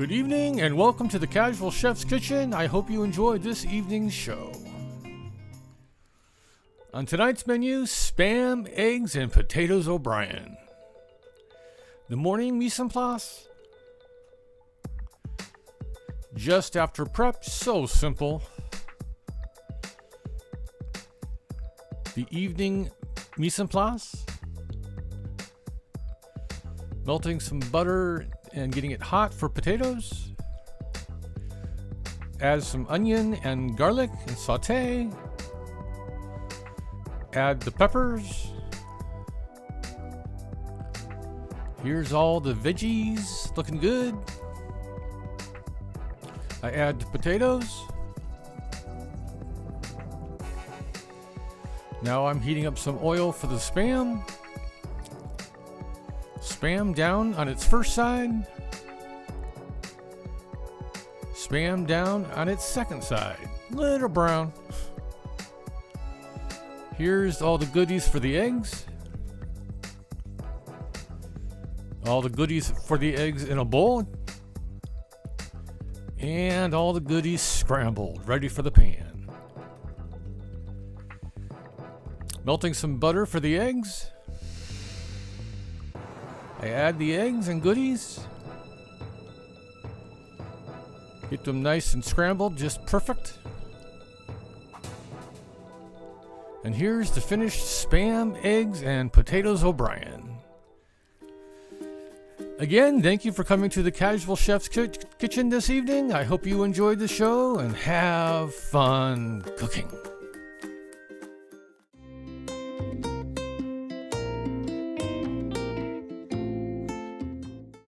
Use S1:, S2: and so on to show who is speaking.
S1: Good evening and welcome to the Casual Chef's Kitchen. I hope you enjoyed this evening's show. On tonight's menu, Spam, eggs, and potatoes O'Brien. The morning mise en place. Just after prep, so simple. The evening mise en place. Melting some butter and getting it hot for potatoes. Add some onion and garlic and saute. Add the peppers. Here's all the veggies looking good. I add the potatoes. Now I'm heating up some oil for the Spam. Spam down on its first side. Spam down on its second side. Little brown. Here's all the goodies for the eggs. All the goodies for the eggs in a bowl. And all the goodies scrambled, ready for the pan. Melting some butter for the eggs. I add the eggs and goodies. Get them nice and scrambled, just perfect. And here's the finished Spam, eggs, and potatoes O'Brien. Again, thank you for coming to the Casual Chef's Kitchen this evening. I hope you enjoyed the show and have fun cooking.